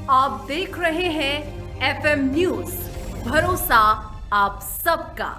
आप देख रहे हैं एफएम न्यूज, भरोसा आप सबका।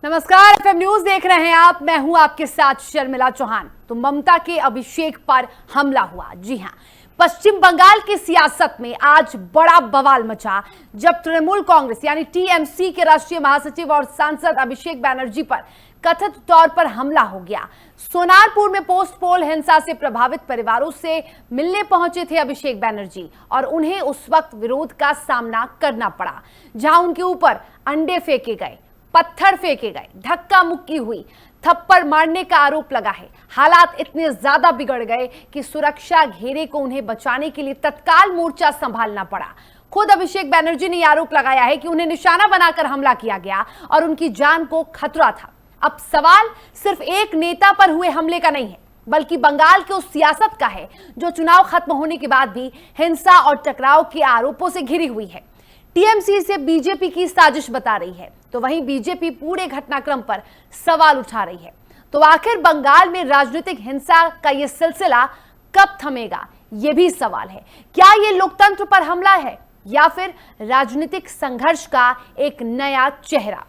नमस्कार, एफएम न्यूज देख रहे हैं आप। मैं हूं आपके साथ शर्मिला चौहान। तो ममता के अभिषेक पर हमला हुआ। जी हां, पश्चिम बंगाल की सियासत में आज बड़ा बवाल मचा जब तृणमूल कांग्रेस यानी टीएमसी के राष्ट्रीय महासचिव और सांसद अभिषेक बैनर्जी पर कथित तौर पर हमला हो गया। सोनारपुर में पोस्ट पोल हिंसा से प्रभावित परिवारों से मिलने पहुंचे थे अभिषेक बैनर्जी और उन्हें उस वक्त विरोध का सामना करना पड़ा, जहां उनके ऊपर अंडे फेंके गए, पत्थर फेंके गए, धक्का मुक्की हुई, थप्पड़ मारने का आरोप लगा है। हालात इतने ज्यादा बिगड़ गए कि सुरक्षा घेरे को उन्हें बचाने के लिए तत्काल मोर्चा संभालना पड़ा। खुद अभिषेक बैनर्जी ने आरोप लगाया है कि उन्हें निशाना बनाकर हमला किया गया और उनकी जान को खतरा था। अब सवाल सिर्फ एक नेता पर हुए हमले का नहीं है, बल्कि बंगाल के उस सियासत का है जो चुनाव खत्म होने के बाद भी हिंसा और टकराव के आरोपों से घिरी हुई है। टीएमसी से बीजेपी की साजिश बता रही है, तो वहीं बीजेपी पूरे घटनाक्रम पर सवाल उठा रही है। तो आखिर बंगाल में राजनीतिक हिंसा का यह सिलसिला कब थमेगा, यह भी सवाल है। क्या यह लोकतंत्र पर हमला है या फिर राजनीतिक संघर्ष का एक नया चेहरा?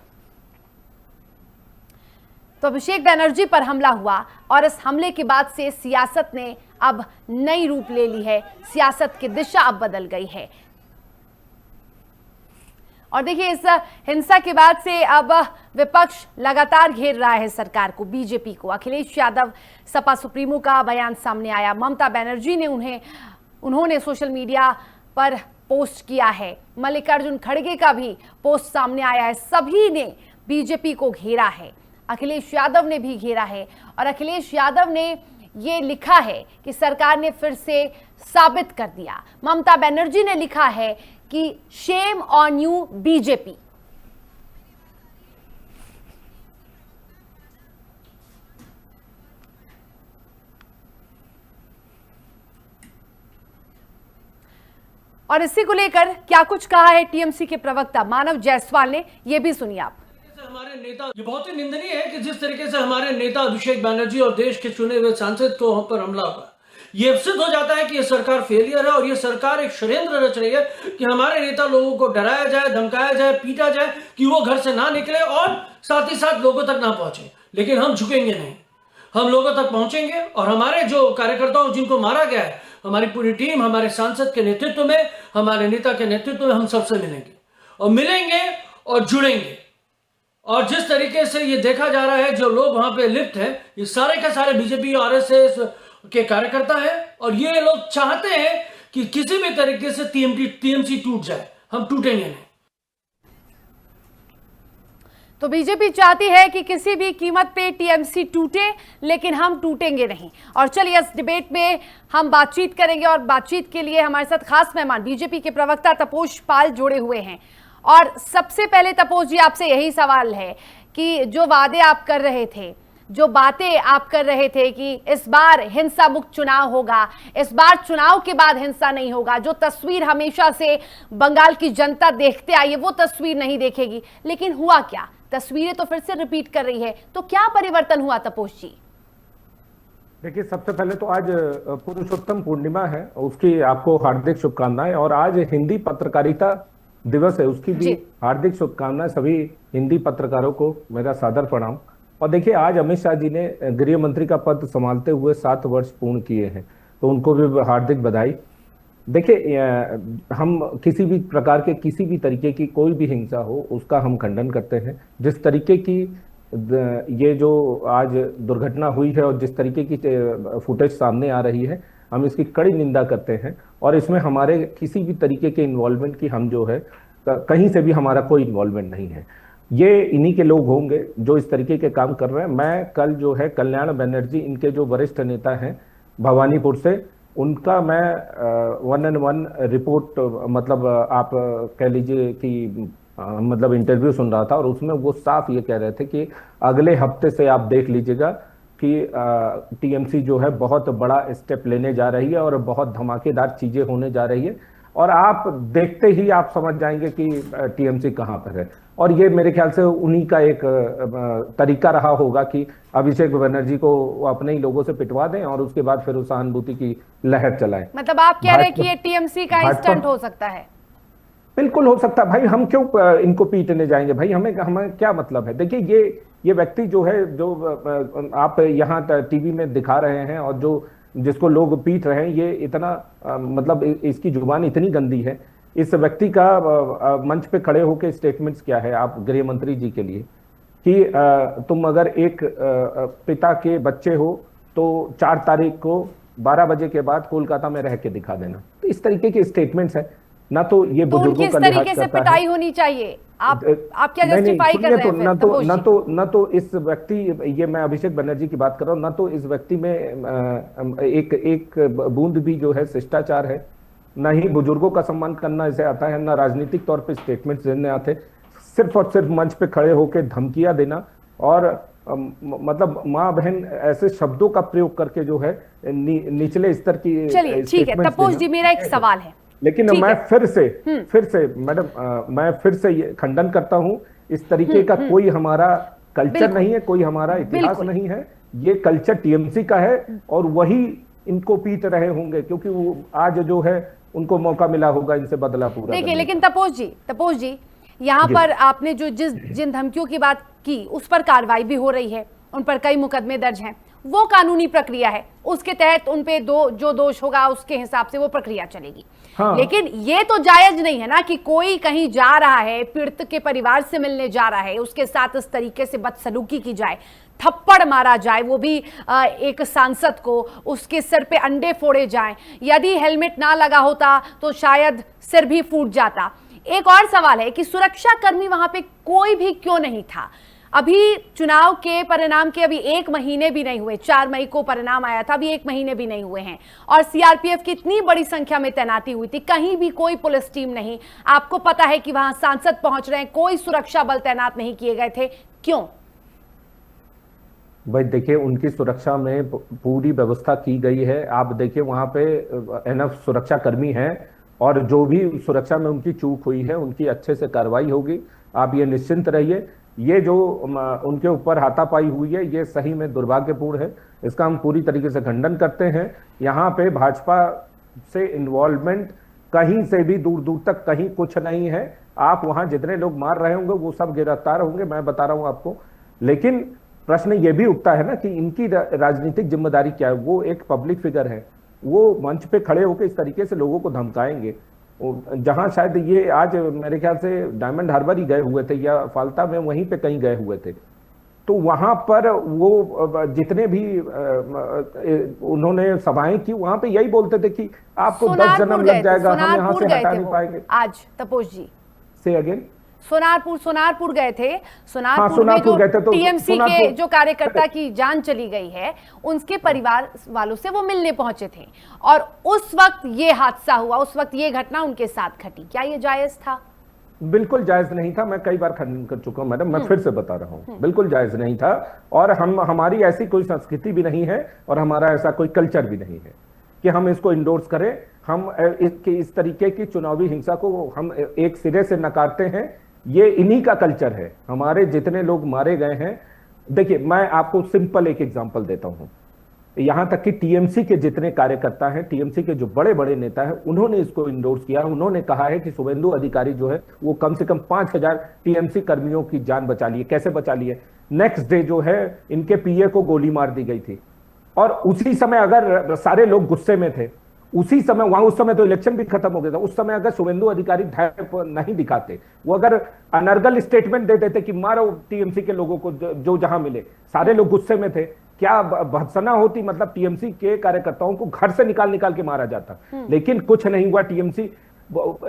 तो अभिषेक बैनर्जी पर हमला हुआ और इस हमले के बाद से सियासत ने अब नई रूप ले ली है। सियासत की दिशा अब बदल गई है। और देखिए, इस हिंसा के बाद से अब विपक्ष लगातार घेर रहा है सरकार को, बीजेपी को। अखिलेश यादव सपा सुप्रीमो का बयान सामने आया। ममता बनर्जी ने उन्होंने सोशल मीडिया पर पोस्ट किया है। मल्लिकार्जुन खड़गे का भी पोस्ट सामने आया है। सभी ने बीजेपी को घेरा है। अखिलेश यादव ने भी घेरा है और अखिलेश यादव ने ये लिखा है कि सरकार ने फिर से साबित कर दिया। ममता बनर्जी ने लिखा है कि शेम ऑन यू बीजेपी। और इसी को लेकर क्या कुछ कहा है टीएमसी के प्रवक्ता मानव जायसवाल ने, यह भी सुनिए आप। हमारे नेता, ये बहुत ही निंदनीय है कि जिस तरीके से हमारे नेता अभिषेक बैनर्जी और देश के चुने हुए सांसद को हम पर हमला हुआ, ये सिद्ध हो जाता है कि ये सरकार फेलियर है और ये सरकार एक षड्यंत्र रच रही है कि हमारे नेता लोगों को डराया जाए, धमकाया जाए, पीटा जाए कि वो घर से ना निकले और साथ ही साथ लोगों तक ना पहुंचे। लेकिन हम झुकेंगे नहीं, हम लोगों तक पहुंचेंगे और हमारे जो कार्यकर्ताओं जिनको मारा गया है, हमारी पूरी टीम हमारे सांसद के नेतृत्व में, हमारे नेता के नेतृत्व में हम सबसे मिलेंगे और मिलेंगे और जुड़ेंगे। और जिस तरीके से ये देखा जा रहा है, जो लोग वहां पे लिप्त हैं, ये सारे के सारे बीजेपी और आरएसएस के कार्यकर्ता हैं और ये लोग चाहते हैं कि किसी भी तरीके से टीएमसी टूट जाए। हम टूटेंगे नहीं। तो बीजेपी चाहती है कि किसी भी कीमत पे टीएमसी टूटे, लेकिन हम टूटेंगे नहीं। और चलिए, इस डिबेट में हम बातचीत करेंगे और बातचीत के लिए हमारे साथ खास मेहमान बीजेपी के प्रवक्ता तपोष पाल जुड़े हुए हैं। और सबसे पहले तपोष जी, आपसे यही सवाल है कि जो वादे आप कर रहे थे, जो बातें आप कर रहे थे कि इस बार हिंसा मुक्त चुनाव होगा, इस बार चुनाव के बाद हिंसा नहीं होगा, जो तस्वीर हमेशा से बंगाल की जनता देखते आई है वो तस्वीर नहीं देखेगी, लेकिन हुआ क्या? तस्वीरें तो फिर से रिपीट कर रही है। तो क्या परिवर्तन हुआ तपोष जी? देखिए, सबसे पहले तो आज पुरुषोत्तम पूर्णिमा है, उसकी आपको हार्दिक शुभकामनाएं। और आज हिंदी पत्रकारिता दिवस है, उसकी भी हार्दिक शुभकामनाएं। सभी हिंदी पत्रकारों को मेरा सादर प्रणाम। और देखिए, आज अमित शाह जी ने गृह मंत्री का पद संभालते हुए 7 वर्ष पूर्ण किए हैं, तो उनको भी हार्दिक बधाई। देखिए, हम किसी भी प्रकार के किसी भी तरीके की कोई भी हिंसा हो उसका हम खंडन करते हैं। जिस तरीके की ये जो आज दुर्घटना हुई है और जिस तरीके की फुटेज सामने आ रही है, हम इसकी कड़ी निंदा करते हैं और इसमें हमारे किसी भी तरीके के इन्वॉल्वमेंट की हम जो है कहीं से भी हमारा कोई इन्वॉल्वमेंट नहीं है। ये इन्हीं के लोग होंगे जो इस तरीके के काम कर रहे हैं। मैं कल जो है कल्याण बनर्जी, इनके जो वरिष्ठ नेता हैं भवानीपुर से, उनका मैं 1-on-1 रिपोर्ट, मतलब आप कह लीजिए कि मतलब इंटरव्यू सुन रहा था और उसमें वो साफ ये कह रहे थे कि अगले हफ्ते से आप देख लीजिएगा कि टीएमसी जो है बहुत बड़ा स्टेप लेने जा रही है और बहुत धमाकेदार चीजें होने जा रही है। और आप देखते ही आप समझ जाएंगे कि टीएमसी कहां पर है। और ये मेरे ख्याल से उन्हीं का एक तरीका रहा होगा कि अभिषेक बनर्जी को वो अपने ही लोगों से पिटवा दें और उसके बाद फिर उस सहानुभूति की लहर चलाएं। मतलब आप कह रहे हैं कि ये टीएमसी का ही स्टंट हो सकता है? बिल्कुल हो सकता है भाई, हम क्यों इनको पीटने जाएंगे भाई, हमें क्या मतलब है। देखिए ये व्यक्ति जो है, जो आप यहाँ टीवी में दिखा रहे हैं और जो जिसको लोग पीट रहे हैं, ये इतना मतलब इसकी जुबान इतनी गंदी है। इस व्यक्ति का मंच पे खड़े होकर स्टेटमेंट्स क्या है आप गृह मंत्री जी के लिए कि तुम अगर एक पिता के बच्चे हो तो 4 तारीख को 12 बजे के बाद कोलकाता में रह के दिखा देना। तो इस तरीके के स्टेटमेंट्स है ना, तो ये बुजुर्गों का लिहाज करता है। पिटाई होनी चाहिए। आप क्या जस्टिफाई कर रहे हैं? ना तो इस व्यक्ति, ये मैं अभिषेक बनर्जी की बात कर रहा हूँ, ना तो इस व्यक्ति में एक बूंद भी जो है शिष्टाचार है, ना ही बुजुर्गों का सम्मान करना इसे आता है, ना राजनीतिक तौर पे स्टेटमेंट्स देने आते। सिर्फ और सिर्फ मंच पे खड़े होकर धमकियां देना और मतलब माँ बहन ऐसे शब्दों का प्रयोग करके जो है निचले स्तर की। चलिए ठीक है तपोज जी, मेरा एक सवाल है, लेकिन मैं फिर से मैडम मैं फिर से ये खंडन करता हूं, इस तरीके का कोई हमारा कल्चर नहीं है, कोई हमारा इतिहास नहीं है। ये कल्चर टीएमसी का है और वही इनको पीट रहे होंगे क्योंकि वो आज जो है उनको मौका मिला होगा इनसे बदला पूरा। देखिए लेकिन तपोज जी यहाँ पर आपने जिन धमकियों की बात की उस पर कार्रवाई भी हो रही है, उन पर कई मुकदमे दर्ज हैं, वो कानूनी प्रक्रिया है, उसके तहत उन पे जो दोष होगा उसके हिसाब से वो प्रक्रिया चलेगी। हाँ। लेकिन ये तो जायज नहीं है ना कि कोई कहीं जा रहा है, पीड़ित के परिवार से मिलने जा रहा है, उसके साथ इस तरीके से बदसलूकी की जाए, थप्पड़ मारा जाए, वो भी एक सांसद को, उसके सिर पे अंडे फोड़े जाएं। यदि हेलमेट ना लगा होता तो शायद सिर भी फूट जाता। एक और सवाल है कि सुरक्षा कर्मी वहां पे कोई भी क्यों नहीं था? अभी चुनाव के परिणाम के अभी 1 महीने भी नहीं हुए, 4 मई को परिणाम आया था, अभी 1 महीने भी नहीं हुए हैं और सीआरपीएफ की इतनी बड़ी संख्या में तैनाती हुई थी, कहीं भी कोई पुलिस टीम नहीं। आपको पता है कि वहां सांसद पहुंच रहे हैं, कोई सुरक्षा बल तैनात नहीं किए गए थे, क्यों? भाई देखिए उनकी सुरक्षा में पूरी व्यवस्था की गई है। आप देखिए वहां पे एनएफ सुरक्षा कर्मी हैं और जो भी सुरक्षा में उनकी चूक हुई है उनकी अच्छे से कार्रवाई होगी, आप ये निश्चिंत रहिए। ये जो उनके ऊपर हाथापाई हुई है ये सही में दुर्भाग्यपूर्ण है, इसका हम पूरी तरीके से खंडन करते हैं। यहाँ पे भाजपा से इन्वॉल्वमेंट कहीं से भी दूर दूर तक कहीं कुछ नहीं है। आप वहां जितने लोग मार रहे होंगे वो सब गिरफ्तार होंगे, मैं बता रहा हूं आपको। लेकिन प्रश्न ये भी उठता है ना कि इनकी राजनीतिक जिम्मेदारी क्या है। वो एक पब्लिक फिगर है, वो मंच पे खड़े होकर इस तरीके से लोगों को धमकाएंगे, जहां शायद ये आज मेरे ख्याल से डायमंड हार्बर ही गए हुए थे या फाल्ता में वहीं पे कहीं गए हुए थे, तो वहां पर वो जितने भी उन्होंने सभाएं की वहां पे यही बोलते थे कि आपको 10 जन्म लग जाएगा, हम यहाँ से हटा नहीं पाएंगे। आज तपोज जी से अगेन सोनारपुर गए थे, सोनारपुर में जो टीएमसी के जो कार्यकर्ता की जान चली गई है उनके परिवार वालों से वो मिलने पहुंचे थे और उस वक्त ये हादसा हुआ, उस वक्त ये घटना उनके साथ घटी। क्या ये जायज था? बिल्कुल जायज नहीं था। मैं कई बार खंडन कर चुका हूं मैडम, मैं फिर से बता रहा हूं, बिल्कुल जायज नहीं था। और हमारी ऐसी कोई संस्कृति भी नहीं है और हमारा ऐसा कोई कल्चर भी नहीं है कि हम इसको इंडोर्स करें। हम इस तरीके की चुनावी हिंसा को हम एक सिरे से नकारते हैं। ये इन्हीं का कल्चर है। हमारे जितने लोग मारे गए हैं, देखिए मैं आपको सिंपल एक एग्जांपल देता हूं। यहां तक कि टीएमसी के जितने कार्यकर्ता हैं, टीएमसी के जो बड़े बड़े नेता हैं, उन्होंने इसको इंडोर्स किया। उन्होंने कहा है कि शुभेंदु अधिकारी जो है वो कम से कम 5000 टीएमसी कर्मियों की जान बचा ली है। कैसे बचा ली है? नेक्स्ट डे जो है इनके पीए को गोली मार दी गई थी और उसी समय अगर सारे लोग गुस्से में थे, उसी समय वहां, उस समय तो इलेक्शन भी खत्म हो गया था, उस समय अगर शुभेंदु अधिकारी धैर्य नहीं दिखाते, वो अगर अनर्गल स्टेटमेंट दे देते कि मारो टीएमसी के लोगों को जो जहां मिले, सारे लोग गुस्से में थे, क्या भत्सना होती? मतलब टीएमसी के कार्यकर्ताओं को घर से निकाल के मारा जाता। लेकिन कुछ नहीं हुआ। टीएमसी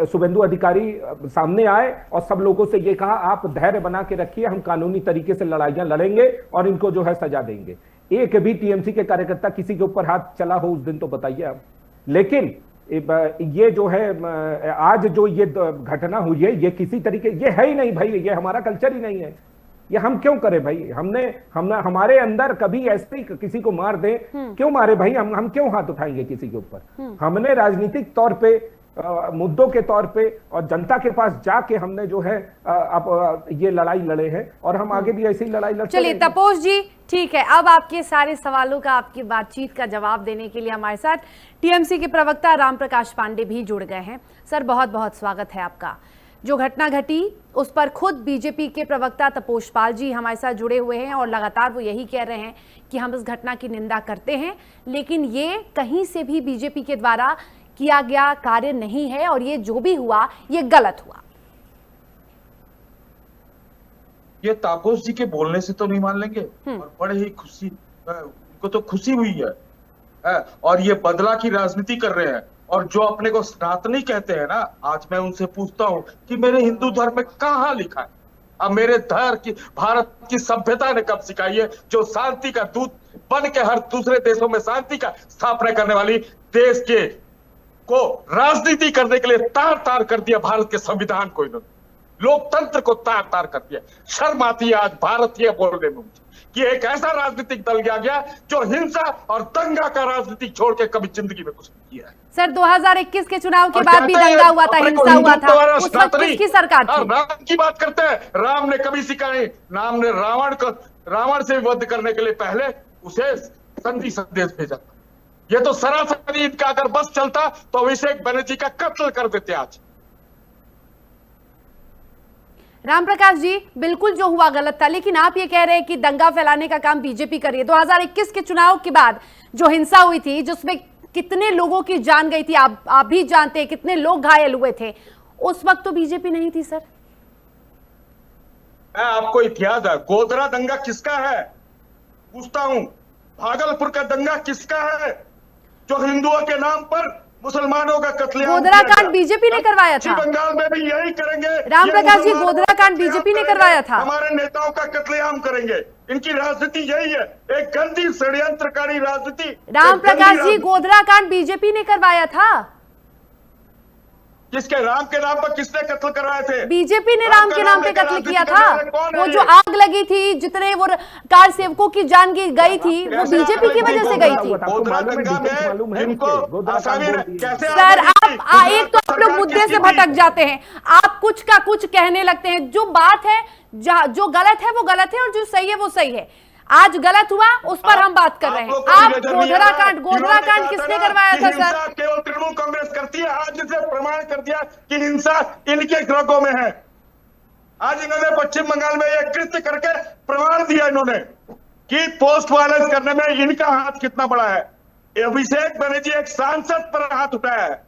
शुभेंदु अधिकारी सामने आए और सब लोगों से ये कहा आप धैर्य बना के रखिए, हम कानूनी तरीके से लड़ाइयां लड़ेंगे और इनको जो है सजा देंगे। एक भी टीएमसी के कार्यकर्ता किसी के ऊपर हाथ चला हो उस दिन तो बताइए आप। लेकिन ये जो है आज जो ये घटना हुई है, ये किसी तरीके, ये है ही नहीं भाई, ये हमारा कल्चर ही नहीं है। ये हम क्यों करें भाई? हमने हमारे अंदर कभी ऐसे किसी को मार दे, क्यों मारे भाई? हम क्यों हाथ उठाएंगे किसी के ऊपर? हमने राजनीतिक तौर पे मुद्दों के तौर पे और जनता के पास जाके हमने जो है अब ये लड़ाई लड़े हैं और हम आगे भी ऐसी ही लड़ाई लड़ते चलिए रहेंगे। तपोष जी, ठीक है, अब आपके सारे सवालों का, आपकी बातचीत का जवाब देने के लिए हमारे साथ टीएमसी के प्रवक्ता राम प्रकाश पांडे भी जुड़ गए हैं। सर, बहुत बहुत स्वागत है आपका। जो घटना घटी उस पर खुद बीजेपी के प्रवक्ता तपोष पाल जी हमारे साथ जुड़े हुए हैं और लगातार वो यही कह रहे हैं कि हम इस घटना की निंदा करते हैं, लेकिन ये कहीं से भी बीजेपी के द्वारा किया गया कार्य नहीं है और ये जो भी हुआ ये गलत हुआ। ये तापस जी के बोलने से तो नहीं मान लेंगे और बड़े ही खुशी, उनको तो खुशी हुई है और ये बदला की राजनीति कर रहे हैं। और जो अपने को सनातनी कहते हैं ना, आज मैं उनसे पूछता हूं कि मेरे हिंदू धर्म में कहां लिखा है? अब मेरे धर्म की, भारत की सभ्यता ने कब सिखाई है जो शांति का दूत बन के हर दूसरे देशों में शांति का स्थापना करने वाली देश के को राजनीति करने के लिए तार तार कर दिया भारत के संविधान को, इन्होंने लोकतंत्र को तार तार कर दिया। शर्म आती है आज भारतीय बोलने में मुझे कि एक ऐसा राजनीतिक दल गया जो हिंसा और दंगा का राजनीति छोड़ के कभी जिंदगी में कुछ नहीं किया है। सर, 2021 के चुनाव के बाद भी दंगा हुआ था, हिंसा हुआ था, उस वक्त किसकी सरकार थी? राम की बात करते हैं, राम ने कभी सिखाई, राम ने रावण से वध करने के लिए पहले उसे संधि संदेश भेजा था। ये तो सरासर इनका अगर बस चलता तो अभिषेक बनर्जी का कत्ल कर देते आज। राम प्रकाश जी, बिल्कुल जो हुआ गलत था, लेकिन आप ये कह रहे हैं कि दंगा फैलाने का काम बीजेपी कर रही है। 2021 के चुनाव के बाद जो हिंसा हुई थी, जिसमें कितने लोगों की जान गई थी, आप भी जानते हैं, कितने लोग घायल हुए थे, उस वक्त तो बीजेपी नहीं थी। सर, मैं आपको इतिहास है, गोधरा दंगा किसका है पूछता हूं, भागलपुर का दंगा किसका है जो हिंदुओं के नाम पर मुसलमानों का कत्लेआम? गोधरा कांड बीजेपी ने करवाया था। बंगाल में भी यही करेंगे राम प्रकाश जी, गोधरा कांड बीजेपी ने करवाया था। हमारे नेताओं का कत्लेआम करेंगे, इनकी राजनीति यही है, एक गंदी षड्यंत्रकारी राजनीति। राम प्रकाश जी, गोधरा कांड बीजेपी ने करवाया था। किसके राम के नाम पर किसने कत्ल कराए थे? बीजेपी ने राम के नाम पे कत्ल किया था। वो जो आग लगी थी, जितने वो कार सेवकों की जान गई थी, वो बीजेपी की वजह से गई थी। सर, आप एक तो आप लोग मुद्दे से भटक जाते हैं, आप कुछ का कुछ कहने लगते हैं। जो बात है, जो गलत है वो गलत है और जो सही है वो सही है। आज गलत हुआ, उस पर हम बात कर रहे हैं। आप गोधरा कांड किसने करवाया था? सर, केवल तृणमूल कांग्रेस करती है। आज इसने प्रमाण कर दिया कि हिंसा इनके रगों में है। आज इन्होंने पश्चिम बंगाल में एक कृत्य करके प्रमाण दिया इन्होंने कि पोस्ट वायलेंस करने में इनका हाथ कितना बड़ा है। अभिषेक बनर्जी एक सांसद पर हाथ उठाया है।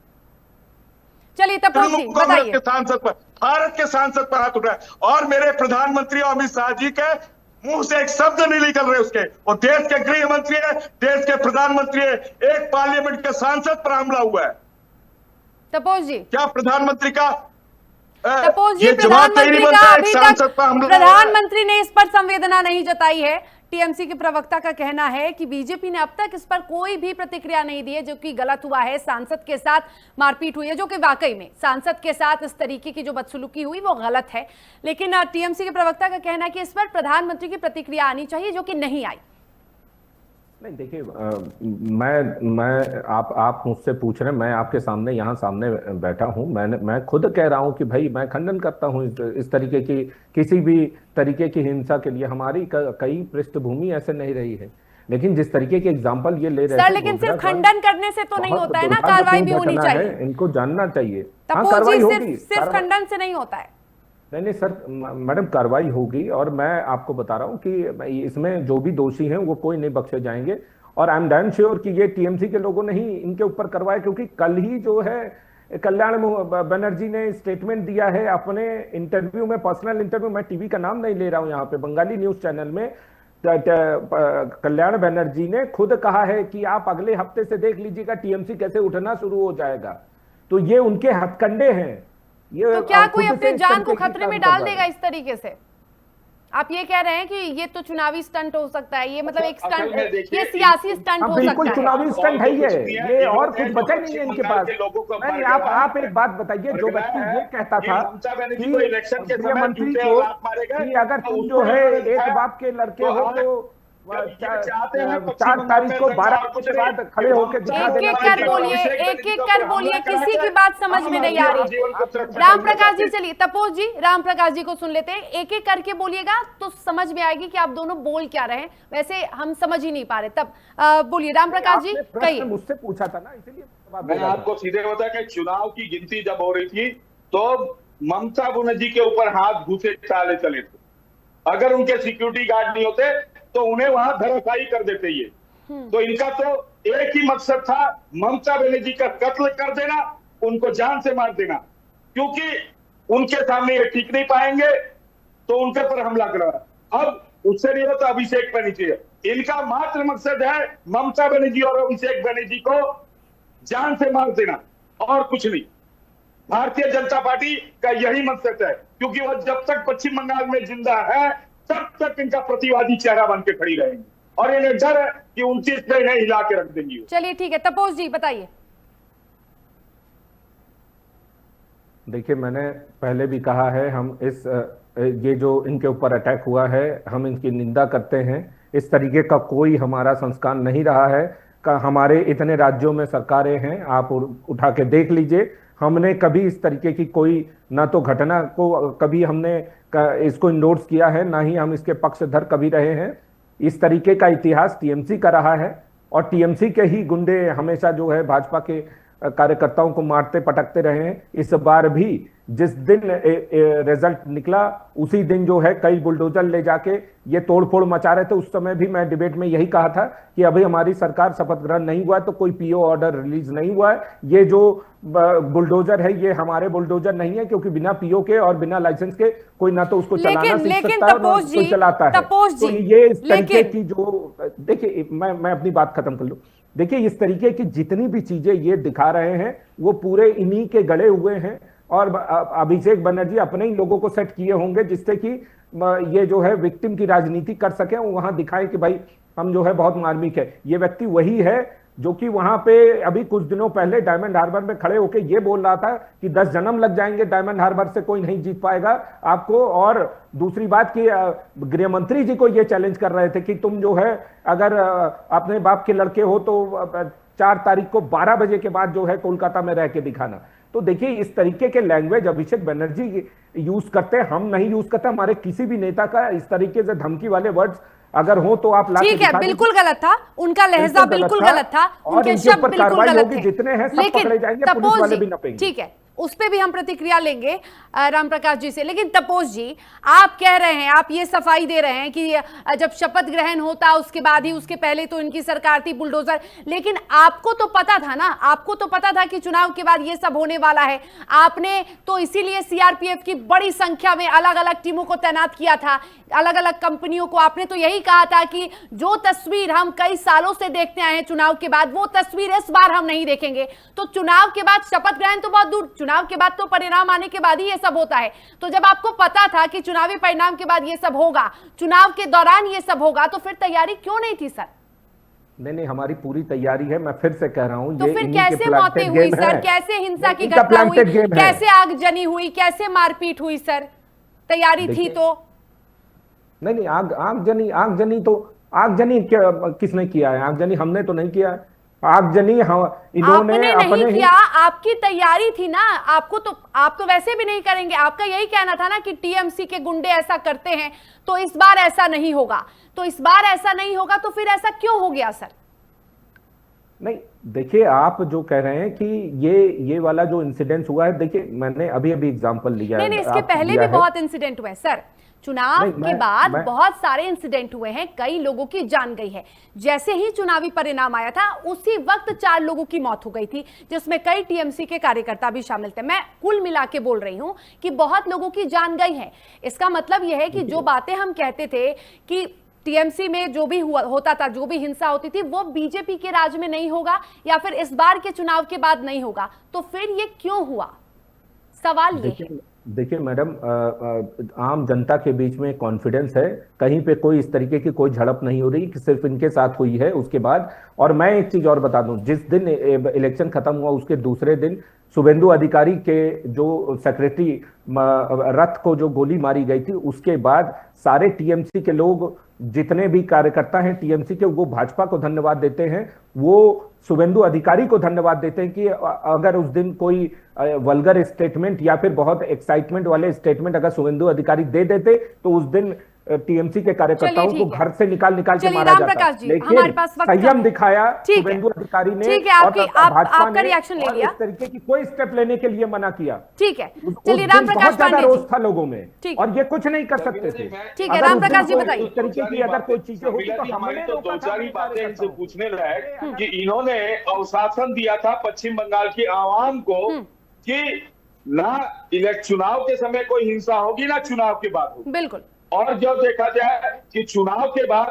चलिए तपोष जी बताइए। सांसद पर, भारत के सांसद पर हाथ उठाया, और मेरे प्रधानमंत्री अमित शाह जी के मुंह से एक शब्द नहीं निकल रहे उसके। वो देश के गृह मंत्री है, देश के प्रधानमंत्री है, एक पार्लियामेंट के सांसद पर हमला हुआ है। तपोष जी, क्या प्रधानमंत्री का तपोष जी, प्रधानमंत्री ने इस पर संवेदना नहीं जताई है। टीएमसी के प्रवक्ता का कहना है कि बीजेपी ने अब तक इस पर कोई भी प्रतिक्रिया नहीं दी है, जो कि गलत हुआ है। सांसद के साथ मारपीट हुई है, जो कि वाकई में सांसद के साथ इस तरीके की जो बदसलूकी हुई वो गलत है। लेकिन टीएमसी के प्रवक्ता का कहना है कि इस पर प्रधानमंत्री की प्रतिक्रिया आनी चाहिए, जो कि नहीं आई। नहीं, देखिए, मैं आप मुझसे पूछ रहे हैं, मैं आपके सामने यहाँ सामने बैठा हूँ। मैं खुद कह रहा हूँ कि भाई मैं खंडन करता हूँ इस तरीके की किसी भी तरीके की हिंसा के लिए। हमारी कई पृष्ठभूमि ऐसे नहीं रही है, लेकिन जिस तरीके के एग्जाम्पल ये ले रहे हैं, लेकिन सिर्फ खंडन करने से तो नहीं होता है ना, कार्रवाई भी होनी चाहिए। इनको जानना चाहिए। सिर्फ खंडन से नहीं होता है। नहीं सर, मैडम, कार्रवाई होगी और मैं आपको बता रहा हूं कि इसमें जो भी दोषी हैं वो कोई नहीं बख्शे जाएंगे। और आई एम डैम श्योर कि ये टीएमसी के लोगों ने ही इनके ऊपर करवाया, क्योंकि कल ही जो है कल्याण बनर्जी ने स्टेटमेंट दिया है अपने इंटरव्यू में, पर्सनल इंटरव्यू, मैं टीवी का नाम नहीं ले रहा हूं यहाँ पे, बंगाली न्यूज चैनल में कल्याण बनर्जी ने खुद कहा है कि आप अगले हफ्ते से देख लीजिएगा टीएमसी कैसे उठना शुरू हो जाएगा। तो ये उनके हथकंडे हैं। तो क्या कोई अपने जान को खतरे में डाल देगा इस तरीके से? आप ये कह रहे हैं कि ये तो चुनावी स्टंट हो सकता है, ये मतलब एक स्टंट, ये सियासी स्टंट हो सकता है। चुनावी स्टंट है ये और कुछ बचा नहीं है इनके पास। नहीं, आप एक बात बताइए, जो व्यक्ति ये कहता था कि गृहमंत्री को कि अगर तुम जो है एक बाप के लड़के हो तो चाहते हैं 4 तारीख को 12 के बाद खड़े होकर दिखा एक देना। एक कर बोलिए, एक एक कर बोलिए, किसी की बात समझ में नहीं आ रही। राम प्रकाश जी चलिए, तपोज जी राम प्रकाश जी को सुन लेते हैं, एक एक करके बोलिएगा तो समझ में आएगी कि आप दोनों बोल क्या रहे हैं। वैसे हम समझ ही नहीं पा रहे। तब बोलिए राम प्रकाश जी, कहिए। मुझसे पूछा था ना, इसीलिए मैं आपको सीधे बताया कि चुनाव की गिनती जब हो रही थी तो ममता बनर्जी के ऊपर हाथ घुसे चाले चले थे। अगर उनके सिक्योरिटी गार्ड नहीं होते तो उन्हें वहां धराशायी कर देते ये। तो इनका तो एक ही मकसद था, ममता बनर्जी का कत्ल कर देना, उनको जान से मार देना, क्योंकि उनके सामने ये टिक नहीं पाएंगे तो उनके पर हमला करना। अब उससे नहीं होता, अभिषेक बनर्जी है। इनका मात्र मकसद है ममता बनर्जी और अभिषेक बनर्जी को जान से मार देना और कुछ नहीं। भारतीय जनता पार्टी का यही मकसद है, क्योंकि वह जब तक पश्चिम बंगाल में जिंदा है तब तक इनका प्रतिवादी चेहरा बन के खड़ी रहेंगी और इन्हें डर है कि 29 में इन्हें हिला के रख देंगी। चलिए ठीक है, तपोज जी बताइए। देखिए, मैंने पहले भी कहा है, हम ये जो इनके ऊपर अटैक हुआ है, हम इनकी निंदा करते हैं। इस तरीके का कोई हमारा संस्कार नहीं रहा है। हमारे इतने राज्यों में सरकारें हैं, आप उठा के देख लीजिए। हमने कभी इस तरीके की कोई ना तो घटना को कभी हमने इसको इंडोर्स किया है, ना ही हम इसके पक्षधर कभी रहे हैं। इस तरीके का इतिहास टीएमसी का रहा है और टीएमसी के ही गुंडे हमेशा जो है भाजपा के कार्यकर्ताओं को मारते पटकते रहे हैं। इस बार भी जिस दिन रिजल्ट निकला उसी दिन जो है कई बुलडोजर ले जाके ये तोड़फोड़ मचा रहे थे। उस समय भी मैं डिबेट में यही कहा था कि अभी हमारी सरकार शपथ ग्रहण नहीं हुआ है तो कोई पीओ ऑर्डर रिलीज नहीं हुआ है। ये जो बुलडोजर है ये हमारे बुलडोजर नहीं है, क्योंकि बिना पीओ के और बिना लाइसेंस के कोई ना तो उसको चलाना सीख सकता है और कोई चलाता है। तो ये इस तरीके की जो, देखिए मैं अपनी बात खत्म कर लूं। देखिए, इस तरीके की जितनी भी चीजें ये दिखा रहे हैं वो पूरे इन्हीं के गड़े हुए हैं और अभिषेक बनर्जी अपने ही लोगों को सेट किए होंगे जिससे कि ये जो है विक्टिम की राजनीति कर सके, वहां दिखाएं कि भाई हम जो है बहुत मार्मिक है। ये व्यक्ति वही है जो कि वहां पे अभी कुछ दिनों पहले डायमंड हार्बर में खड़े होकर ये बोल रहा था कि 10 जन्म लग जाएंगे, डायमंड हार्बर से कोई नहीं जीत पाएगा आपको। और दूसरी बात कि गृह मंत्री जी को ये चैलेंज कर रहे थे कि तुम जो है अगर अपने बाप के लड़के हो तो 4 तारीख को 12 बजे के बाद जो है कोलकाता में रह के दिखाना। तो देखिए, इस तरीके के लैंग्वेज अभिषेक बनर्जी यूज करते हैं, हम नहीं यूज करते। हमारे किसी भी नेता का इस तरीके से धमकी वाले वर्ड्स अगर हो तो आप ला के ठीक है, बिल्कुल गलत था उनका लहजा, बिल्कुल गलत था, उनके शब्द बिल्कुल गलत थे। जितने हैं सब पकड़े जाएंगे, पुलिस वाले भी नपेंगे। ठीक है, उस पे भी हम प्रतिक्रिया लेंगे राम प्रकाश जी से। लेकिन तपोज जी, आप कह रहे हैं, आप ये सफाई दे रहे हैं कि जब शपथ ग्रहण होता उसके बाद ही, उसके पहले तो इनकी सरकार थी बुलडोजर। लेकिन आपको तो पता था ना, आपको तो पता था कि चुनाव के बाद ये सब होने वाला है। आपने तो इसीलिए सीआरपीएफ की बड़ी संख्या में अलग अलग टीमों को तैनात किया था, अलग अलग कंपनियों को। आपने तो यही कहा था कि जो तस्वीर हम कई सालों से देखते आए हैं चुनाव के बाद, वो तस्वीर इस बार हम नहीं देखेंगे। तो चुनाव के बाद शपथ ग्रहण तो बहुत दूर, चुनाव के बाद तो परिणाम आने के बाद ही ये सब होता है। तो जब आपको पता था कि चुनावी परिणाम के बाद ये सब होगा, चुनाव के दौरान ये सब होगा, तो फिर तैयारी क्यों नहीं थी सर? नहीं, हमारी पूरी तैयारी है। मैं फिर से कह रहा हूं, तो फिर कैसे मौतें हुई सर, कैसे हिंसा की घटना हुई, कैसे आगजनी हुई, कैसे मारपीट हुई सर? तैयारी थी तो नहीं, आगजनी किसने किया है? आगजनी हमने तो नहीं किया है। आगजनी इन्होंने नहीं किया, आपकी तैयारी थी ना। आपको तो, आप तो वैसे भी नहीं करेंगे। आपका यही कहना था ना कि टीएमसी के गुंडे ऐसा करते हैं तो इस बार ऐसा नहीं होगा। तो इस बार ऐसा नहीं होगा तो फिर ऐसा क्यों हो गया सर? नहीं, देखिए, आप जो कह रहे हैं कि ये वाला जो इंसिडेंट हुआ है, देखिए मैंने अभी एग्जांपल लिया है। नहीं, इसके पहले भी बहुत इंसिडेंट हुए सर। चुनाव के बाद बहुत सारे इंसिडेंट हुए हैं, कई लोगों की जान गई है। जैसे ही चुनावी परिणाम आया था उसी वक्त 4 लोगों की मौत हो गई थी, जिसमें कई टीएमसी के कार्यकर्ता भी शामिल थे। मैं कुल मिला के बोल रही हूं कि बहुत लोगों की जान गई है। इसका मतलब यह है कि जो बातें हम कहते थे कि टीएमसी में जो भी होता था, जो भी हिंसा होती थी, वो बीजेपी के राज में नहीं होगा या फिर इस बार के चुनाव के बाद नहीं होगा। तो फिर ये क्यों हुआ? सवाल ये है। देखिए मैडम, आम जनता के बीच में कॉन्फिडेंस है, कहीं पे कोई इस तरीके की कोई झड़प नहीं हो रही कि सिर्फ इनके साथ हुई है उसके बाद। और मैं एक चीज और बता दूं, जिस दिन इलेक्शन खत्म हुआ उसके दूसरे दिन शुभेंदु अधिकारी के जो सेक्रेटरी रथ को जो गोली मारी गई थी, उसके बाद सारे टीएमसी के लोग जितने भी कार्यकर्ता हैं टीएमसी के, वो भाजपा को धन्यवाद देते हैं, वो शुभेंदु अधिकारी को धन्यवाद देते हैं कि अगर उस दिन कोई वल्गर स्टेटमेंट या फिर बहुत एक्साइटमेंट वाले स्टेटमेंट अगर शुभेंदु अधिकारी दे देते तो उस दिन टीएमसी के कार्यकर्ताओं को घर से निकाल के मारा जाता। लेकिन संयम दिखाया शुभेंदु अधिकारी ने और भाजपा ने इस तरीके की कोई स्टेप लेने के लिए मना किया। ठीक है, चलिए राम प्रकाश पांडे, रोष था लोगों में और ये कुछ नहीं कर सकते थे। ठीक है, राम प्रकाश जी बताइए। इस तरीके की अगर कोई चीजें होती तो हमारी तो दो चार ही बातें इनसे पूछने लायक कि इन्होंने अवशासन दिया था पश्चिम बंगाल की आवाम को कि ना चुनाव के समय कोई हिंसा होगी ना चुनाव के बाद होगी। बिल्कुल। और जब देखा जाए कि चुनाव के बाद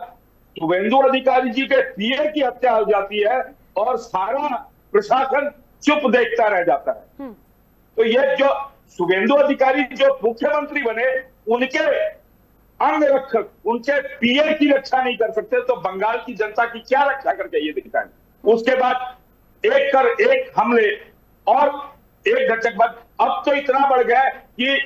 शुभेंदु अधिकारी जी के पीए की हत्या हो जाती है और सारा प्रशासन चुप देखता रह जाता है, तो ये जो शुभेंदु अधिकारी जो मुख्यमंत्री बने, उनके अंगरक्षक, उनके पीए की रक्षा नहीं कर सकते, तो बंगाल की जनता की क्या रक्षा करके ये दिखाएं। उसके बाद एक कर एक हमले और एक दशक बाद अब तो इतना बढ़ गया कि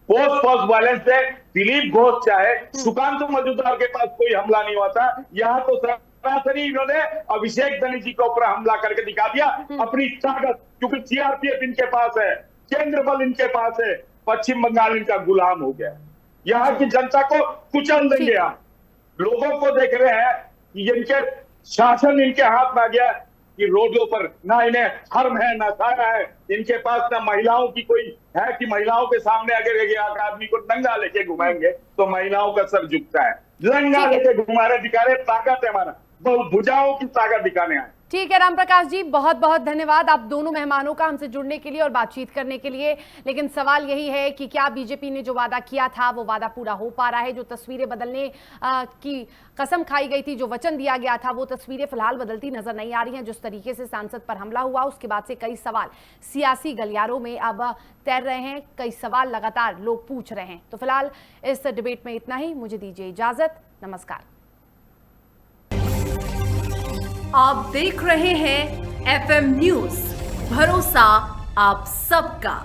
पोस्ट वायलेंस से दिलीप घोष चाहे सुकांत मजूमदार के पास कोई हमला नहीं हुआ था, यहाँ तो सरासरी इन्होंने अभिषेक बनर्जी के ऊपर हमला करके दिखा दिया अपनी ताकत, क्योंकि सीआरपीएफ इनके पास है, केंद्र बल इनके पास है, पश्चिम बंगाल इनका गुलाम हो गया। यहाँ की जनता को कुचल देंगे आप। लोगों को देख रहे हैं कि इनके शासन इनके हाथ में आ गया कि रोडों पर ना इन्हें धर्म है ना सारा है, इनके पास ना महिलाओं की कोई है कि महिलाओं के सामने अगर एक आदमी को नंगा लेके घुमाएंगे तो महिलाओं का सर झुकता है। नंगा लेके घुमा रहे, दिखा रहे ताकत है हमारा, भुजाओं की ताकत दिखाने आए। ठीक है राम प्रकाश जी, बहुत बहुत धन्यवाद आप दोनों मेहमानों का हमसे जुड़ने के लिए और बातचीत करने के लिए। लेकिन सवाल यही है कि क्या बीजेपी ने जो वादा किया था वो वादा पूरा हो पा रहा है? जो तस्वीरें बदलने की कसम खाई गई थी, जो वचन दिया गया था, वो तस्वीरें फिलहाल बदलती नजर नहीं आ रही हैं। जिस तरीके से सांसद पर हमला हुआ उसके बाद से कई सवाल सियासी गलियारों में अब तैर रहे हैं, कई सवाल लगातार लोग पूछ रहे हैं। तो फिलहाल इस डिबेट में इतना ही, मुझे दीजिए इजाजत, नमस्कार। आप देख रहे हैं FM न्यूज, भरोसा आप सबका।